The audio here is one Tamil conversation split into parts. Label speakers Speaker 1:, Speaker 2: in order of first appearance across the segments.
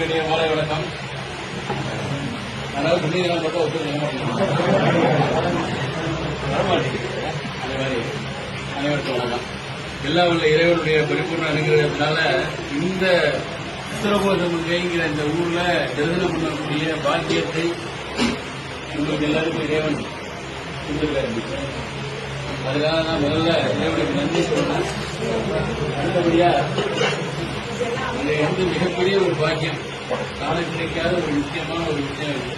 Speaker 1: அனைவருக்கும் மாலை வணக்கம். அதனால சொன்னீங்கன்னா மட்டும் வரமாட்டேங்குது. அந்த மாதிரி அனைவருக்கும் வணக்கம். எல்லாம் உள்ள இறைவனுடைய பரிபூர்ண அனுகிரகத்தினால இந்த உத்தரகோசமங்கைங்கிற இந்த ஊர்ல தரிசனம் பண்ணக்கூடிய பாக்கியத்தை உங்களுக்கு எல்லாருக்கும் இறைவன் கொடுத்திருக்காரு. அதுக்காக நான் முதல்ல இறைவனுக்கு நன்றி சொல்றேன். அடுத்தபடியா அது வந்து மிகப்பெரிய ஒரு பாக்கியம், காலை கிடைக்காத ஒரு முக்கியமான ஒரு விஷயம் இருக்கு.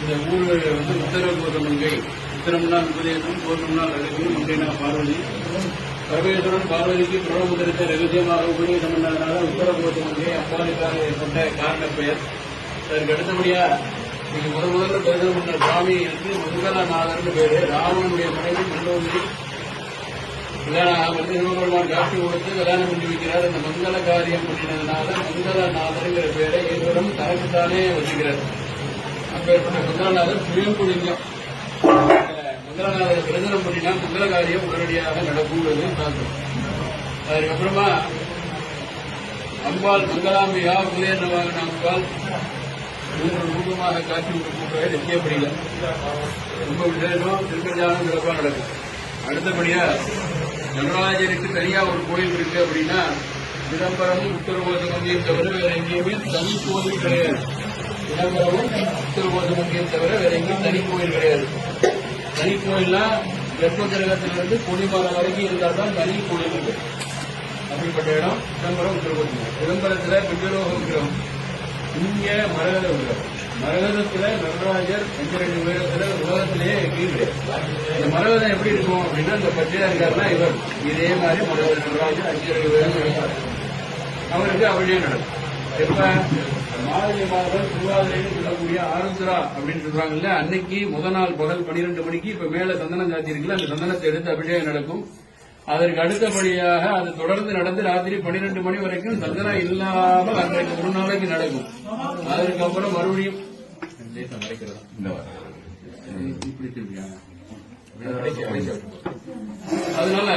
Speaker 1: இந்த ஊர்கள் வந்து உத்தரகோசமங்கை, உத்தரம்னா உபதேசம், கோசம்னா ரகசியம், மங்கைனா பார்வதி. பரமேஸ்வரன் பார்வதிக்கு பிரபமுத்திரத்தை ரகசியமாக உபதேசம் பண்ணதுனால உத்தரகோசமங்கை அம்பாளுக்காக ஏற்பட்ட காரண பெயர். அதற்கு அடுத்தபடியா இன்னைக்கு முதல்ல தரிசனம் பண்ண சுவாமி வந்து மங்களநாதர்னு பேரு. ராவனுடைய மனைவி மண்டோதரி கல்யாணம் வந்து சிவபெருமான் காட்சி கொடுத்து கல்யாணம் பண்ணி வைக்கிறார். அந்த மங்கள காரியம் பண்ணினதுனால மங்களநாதருங்கிற பேரை ஈஸ்வரன் தனக்குத்தானே வச்சுக்கிறார். அப்பேற்பட்ட மங்களநாதர் சுயம்புலிங்கம். மங்களநாதர் தரிசனம் பண்ணினா மங்கள காரியம் உடனடியாக நடக்கும்னு பார்க்கணும். அதுக்கப்புறமா அம்பாள் மங்களாம்பிகா உதயநவாகன அம்பாள் 3 ரூபமாக காட்சி கொடுக்க நிச்சயப்படியில ரொம்ப விசேஷம் திருக்கல்யாணம் சிறப்பாக நடக்கும். அடுத்தபடியா நடராஜருக்கு தனியா ஒரு கோயில் இருக்கு அப்படின்னா சிதம்பரமும் உத்தரகோசமங்கையும் தவிர வேற எங்கேயுமே தனி கோயில் கிடையாது. சிதம்பரமும் உத்தரகோசமங்கையும் தவிர வேற எங்கேயும் தனி கோயில் கிடையாது. தனி கோயில்னா கர்ப்ப கிரகத்திலிருந்து கொடிமரம் வரைக்கும் இருந்தால் தான் தனி கோயில் இருக்கு. அப்படிப்பட்ட இடம் சிதம்பரம் உத்தரகோசமங்கை. சிதம்பரத்துல பிஞ்சலோக விக்கிரகம், இங்க மரகத விக்கிரகம். மரகதத்துல நடராஜர் 2 வேடத்துல உலகத்திலேயே எங்கேயும் கிடையாது. இந்த மரகதம் எப்படி இருக்கும் அப்படின்னா இந்த பச்சையா இருக்காருன்னா இவர் இதே மாதிரி மரகத நடராஜர் 5 வேடம் இருப்பார். அவருக்கு அப்படியே நடக்கும். எப்ப மார்கழி மாதம் திருவாதிரைன்னு சொல்லக்கூடிய ஆருத்ரா அப்படின்னு சொல்றாங்கல்ல, அன்னைக்கு முதல் நாள் பகல் 12 மணிக்கு இப்ப மேல சந்தனம் சாத்தி இருக்குல்ல, அந்த சந்தனத்தை எடுத்து அபிஷேகம் நடக்கும். அதற்கு அடுத்தபடியாக அது தொடர்ந்து நடந்து ராத்திரி 12 மணி வரைக்கும் சந்தனம் இல்லாமல் அன்றைக்கு ஒரு நாளைக்கு நடக்கும். அதற்கப்புறம் மறுபடியும் அதனால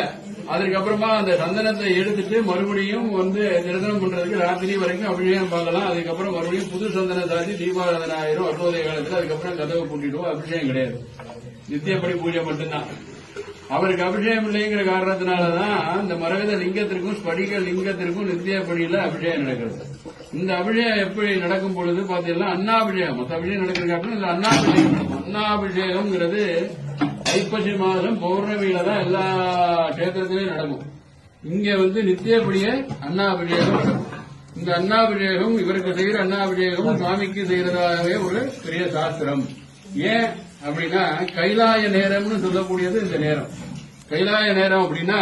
Speaker 1: அதுக்கப்புறமா அந்த சந்தனத்தை எடுத்துட்டு மறுபடியும் வந்து தரிசனம் பண்றதுக்கு ராத்திரி வரைக்கும் அபிஷேகம் பார்க்கலாம். அதுக்கப்புறம் மறுபடியும் புது சந்தனம் சாத்தி தீபாராதனை ஆயிரும் அற்புதய காலத்துல. அதுக்கப்புறம் கதவை பூட்டிடுவோம். அபிஷேகம் கிடையாது, நித்தியப்படி பூஜை மட்டும்தான். அவருக்கு அபிஷேகம் இல்லைங்கிற காரணத்தினாலதான் இந்த மரகத லிங்கத்திற்கும் ஸ்படிக லிங்கத்திற்கும் நித்தியப்படியில அபிஷேகம் நடக்கிறது. இந்த அபிஷேகம் எப்படி நடக்கும் பொழுது பாத்தீங்கன்னா அன்னாபிஷேகம், மற்ற அபிஷேகம் நடக்கிறது இந்த அன்னாபிஷேகம் நடக்கும். அன்னாபிஷேகம்ங்கிறது ஐப்பசி மாதம் பௌர்ணமியில தான் எல்லா கஷேத்திரத்திலையும் நடக்கும். இங்க வந்து நித்தியப்படியே அன்னாபிஷேகம் நடக்கும். இந்த அன்னாபிஷேகம் இவருக்கு செய்யற அன்னாபிஷேகம் சுவாமிக்கு செய்யறதாகவே ஒரு பெரிய சாஸ்திரம். ஏன் அப்படின்னா கைலாய நேரம்னு சொல்லக்கூடியது இந்த நேரம். கைலாய நேரம் அப்படின்னா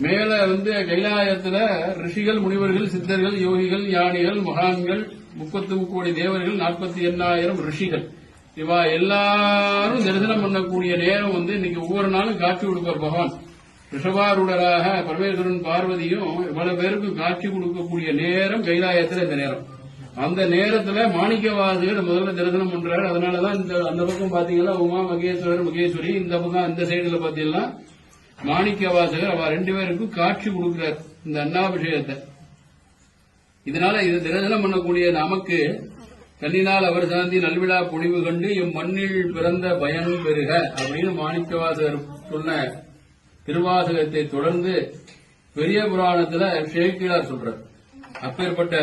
Speaker 1: மேல வந்து கைலாயத்துல ரிஷிகள், முனிவர்கள், சித்தர்கள், யோகிகள், ஞானிகள், மகான்கள், 33 கோடி தேவர்கள், 48,000 ரிஷிகள், இவா எல்லாரும் தரிசனம் பண்ணக்கூடிய நேரம் வந்து இன்னைக்கு ஒவ்வொரு நாளும் காட்சி கொடுப்பார் பகவான். ரிஷபாரூடராக பரமேஸ்வரன் பார்வதியும் இவ்வளவு பேருக்கும் காட்சி கொடுக்கக்கூடிய நேரம் கைலாயத்துல இந்த நேரம். அந்த நேரத்துல மாணிக்கவாசகர் முதல்ல தரிசனம் பண்றாரு. அதனாலதான் அந்த பக்கம் பாத்தீங்கன்னா உமா மகேஸ்வரர், மகேஸ்வரி, இந்த பக்கம் இந்த சைடுல பாத்தீங்கன்னா மாணிக்கவாசகர் அவ 2 பேருக்கும் காட்சி கொடுக்கிறார் இந்த அன்னாபிஷேகத்தை. இதனால இது தரிசனம் பண்ணக்கூடிய நமக்கு கண்ணினால் அவர் சாந்தி நல்விழா பொழிவு கண்டு மண்ணில் பிறந்த பயன் பெறுக அப்படின்னு மாணிக்கவாசகர் சொன்ன திருவாசகத்தை தொடர்ந்து பெரிய புராணத்துல சேக்கிழார் சொல்றார். அப்பேற்பட்ட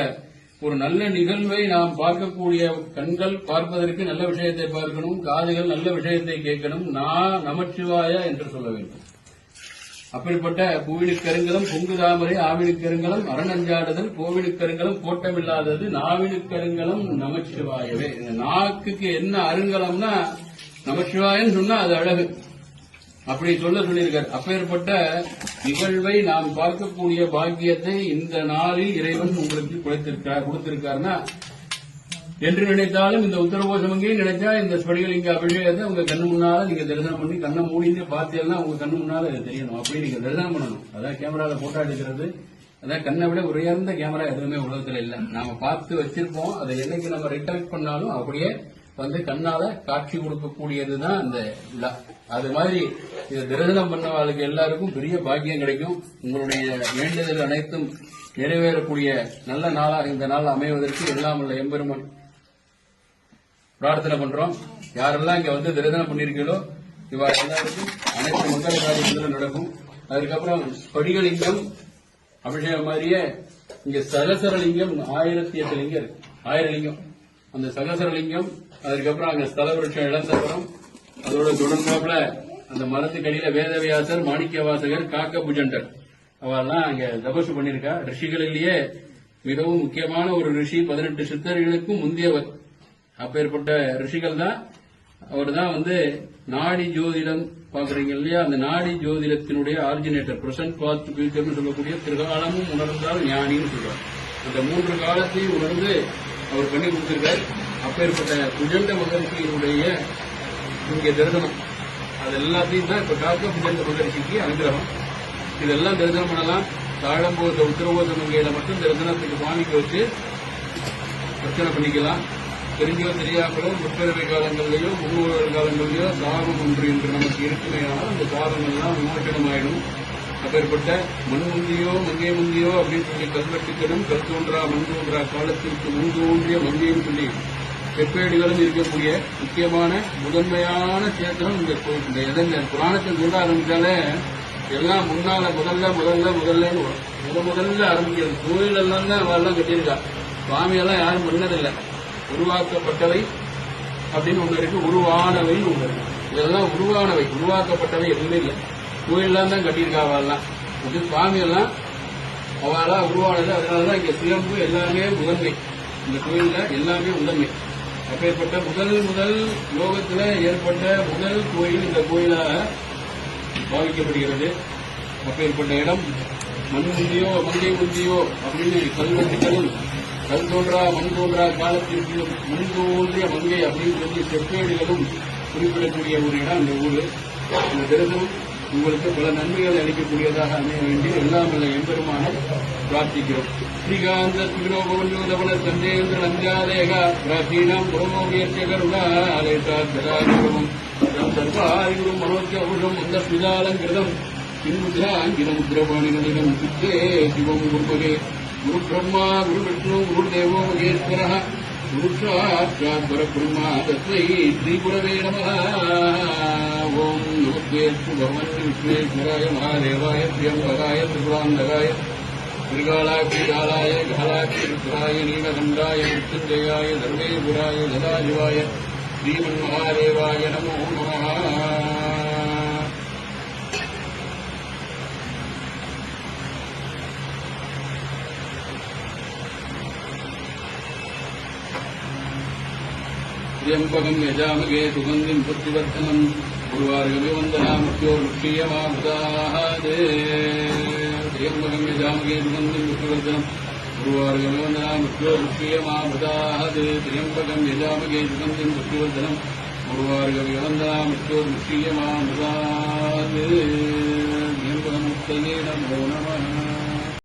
Speaker 1: ஒரு நல்ல நிகழ்வை நாம் பார்க்கக்கூடிய கண்கள் பார்ப்பதற்கு நல்ல விஷயத்தை பார்க்கணும், காதுகள் நல்ல விஷயத்தை கேட்கணும். நமச்சிவாய என்று சொல்ல வேண்டும். அப்படிப்பட்ட பூவினுக்கருங்கலம் பொங்கு தாமரை ஆவினுக்கருங்கலம் அரணஞ்சாடுதல் கோவிலுக்கருங்கலம் கோட்டமில்லாதது நாவினுக்கருங்கலம் நமச்சிவாயவே. நாக்குக்கு என்ன அருங்கலம்னா நமச்சிவாயன்னு சொன்னா அது அழகு, அப்படி சொல்லியிருக்கார். அப்பேற்பட்ட நிகழ்வை நாம் பார்க்கக்கூடிய பாக்கியத்தை இந்த நாளில் இறைவன் உங்களுக்கு கொடுத்திருக்காருன்னா என்று நினைத்தாலும் இந்த உத்தரகோசமங்கையும் நினைச்சா இந்த ஸ்படிகலிங்க அபிஷேகத்தை உங்க கண்ணு முன்னால நீங்க தரிசனம் பண்ணி கண்ணை மூடிட்டு பார்த்தீங்கன்னா உங்க கண்ணு முன்னால தெரியணும். அப்படி நீங்க தரிசனம் பண்ணணும். அதான் கேமரால போட்டோ எடுக்கிறது. அதான் கண்ணை விட உயர்ந்த கேமரா எதுவுமே உலகத்துல இல்ல. நாம பார்த்து வச்சிருப்போம். அதை என்னைக்கு நம்ம ரிட்டர்ன் பண்ணாலும் அப்படியே வந்து கண்ணால காட்சி கொடுக்கக்கூடியதுதான் அந்த விழா. அது மாதிரி இதை தரிசனம் பண்ணவாளுக்கு எல்லாருக்கும் பெரிய பாக்கியம் கிடைக்கும். உங்களுடைய வேண்டுதல் அனைத்தும் நிறைவேறக்கூடிய நல்ல நாளாக இந்த நாள் அமைவதற்கு எல்லாம் உள்ள எம்பெருமான் பிரார்த்தனை பண்றோம். யாரெல்லாம் இங்க வந்து தரிசனம் பண்ணிருக்கீங்களோ இவா எல்லாருக்கும் அனைத்து மங்கள காரியங்களும் நடக்கும். அதுக்கப்புறம் படிகலிங்கம் அபிஷேகம் மாதிரியே இங்க சகசரலிங்கம் 1008 லிங்கம் இருக்கு. 1000 லிங்கம். அந்த சகசரலிங்கம், அதுக்கப்புறம் அங்க ஸ்தல விருட்சம் இழந்தபுரம், அதோட தொடர்ந்தாப்புல அந்த மரத்துக்கடியில வேதவியாசர், மாணிக்க வாசகர், காக்க புஜண்டர் அவெல்லாம் அங்க தபசு பண்ணிருக்கா. ரிஷிகளிலேயே மிகவும் முக்கியமான ஒரு ரிஷி, 18 சித்தர்களுக்கும் முந்தியவர். அப்பேற்பட்ட ரிஷிகள் தான். அவர் தான் வந்து நாடி ஜோதிடம் பாக்குறீங்க இல்லையா, அந்த நாடி ஜோதிடத்தினுடைய ஆரிஜினேட்டர், பிரசன்ட் பாஸ்ட் ஃபியூச்சர்னு சொல்லக்கூடிய திருகாலமும் உணர்ந்தால் ஞானின்னு சொல்றார். அந்த 3 காலத்தையும் உணர்ந்து அவர் பண்ணி கொடுத்திருக்கார். அப்பேற்பட்ட புஜண்ட மகர்ஷியினுடைய இங்கே தரிசனம் அது எல்லாத்தையும் தான் இப்ப காக்க புஜண்ட மகர்ஷிக்கு அனுகிரகம். இதெல்லாம் தரிசனம் பண்ணலாம். தாழம்போத உத்தரவோத மங்கையில மட்டும் தரிசனத்துக்கு சுவாமிக்கு வச்சு அர்ச்சனை பண்ணிக்கலாம். தெரிஞ்சோ தெரியாமலோ முற்பிறவை காலங்களிலேயோ முன்னோர்கள் காலங்களிலேயோ சாபம் ஒன்று என்று நமக்கு இருக்குமையானால் அந்த சாபங்கள்லாம் விமோசனமாயிடும். அப்பேற்பட்ட மண் முந்தியோ மங்கை முந்தியோ அப்படின்னு சொல்லி கல்வெட்டுக்களும் கல் தோன்றா மண் தோன்றா காலத்திற்கு முன் தோன்றிய மங்கையும் சொல்லி செப்பேடுகளும் இருக்கக்கூடிய முக்கியமான முதன்மையான சேத்திரம் இந்த எதங்க புராணத்தை சொல்ல ஆரம்பிச்சாலே எல்லாம் முன்னால முதல்லன்னு முதல்ல ஆரம்பிக்கிறது. கோயில் எல்லாம் தான் அவெல்லாம் கட்டியிருக்கா. சுவாமியெல்லாம் யாரும் பண்ணதில்லை. உருவாக்கப்பட்டவை அப்படின்னு ஒண்ணு இருக்கு, உருவானவைன்னு ஒண்ணு இருக்கு. இதெல்லாம் உருவானவை, உருவாக்கப்பட்டவை எதுவுமே இல்லை. கோயிலாம் தான் கட்டியிருக்கா அவெல்லாம். சுவாமி எல்லாம் அவளா உருவானது. அதனாலதான் இங்க சிலம்பு எல்லாமே முதன்மை. இந்த கோயில்ல எல்லாமே முதன்மை. அப்பேற்பட்ட முதல் லோகத்துல ஏற்பட்ட முதல் கோயில் இந்த கோயிலாக பாவிக்கப்படுகிறது. அப்பேற்பட்ட இடம் மண் முந்தியோ மங்கை முந்தியோ அப்படின்னு கல்வெட்டுகளும் கல் தோன்றா மண் தோன்றா காலத்திற்கு முன் தோன்றிய மங்கை அப்படின்னு சொல்லி செப்பேடுகளும் குறிப்பிடக்கூடிய ஒரு இடம் இந்த ஊரு. இந்த தரிசனம் உங்களுக்கு பல நன்மைகளை அளிக்கக்கூடியதாக அமைய வேண்டிய எல்லாம் உள்ள எம்பெருமான பிரார்த்திக்கிறோம். ஸ்ரீகாந்த ஸ்ரீரோபவன்யோதவன சந்தேந்திர நஞ்சாதேக பிராச்சீனம் புறமோகியர்த்திய கருணாலயத்தாத்மம் சர்வாதிகுரும் மனோஜபுஷம் அந்த ஸ்மிதாலங்கிருதம் கிமுத்ராங்கிரமுத்ரபாணிநலினம் சித்தே சிவம் குருமகே குரு பிரம்மா குரு விஷ்ணு குரு தேவோ மகேஸ்வரः குரு சாட்சாத் பரபிரம்மா தஸ்மை ஸ்ரீகுரவே நமः. ஓம் நமஸ்தேஸ்து பகவன் விஸ்வேஸ்வராய மகாதேவாய திரியம்பகாய திரிபுராந்தகாய திரிகாலாட்சிகாலாய காலாட்சி ருத்ராய நீலகண்டாய மிருத்யுஞ்சயாய சர்வேபுராய சதாசிவாய ஸ்ரீமன்மகாதேவாய நமோ நமः. त्र्यंबकं यजामहे सुगन्धिं पुष्टिवर्धनं गुरुवार्गविवन्दनामृत्योर्मुक्षीयमामृताहादे. त्र्यंबकं यजामहे सुगन्धिं पुष्टिवर्धनं गुरुवार्गविवन्दनामृत्योर्मुक्षीयमामृताहादे. त्र्यंबकं यजामहे सुगन्धिं पुष्टिवर्धनं गुरुवार्गविवन्दनामृत्योर्मुक्षीयमामृताहादे. त्र्यंबकमुक्तये नमो नमः.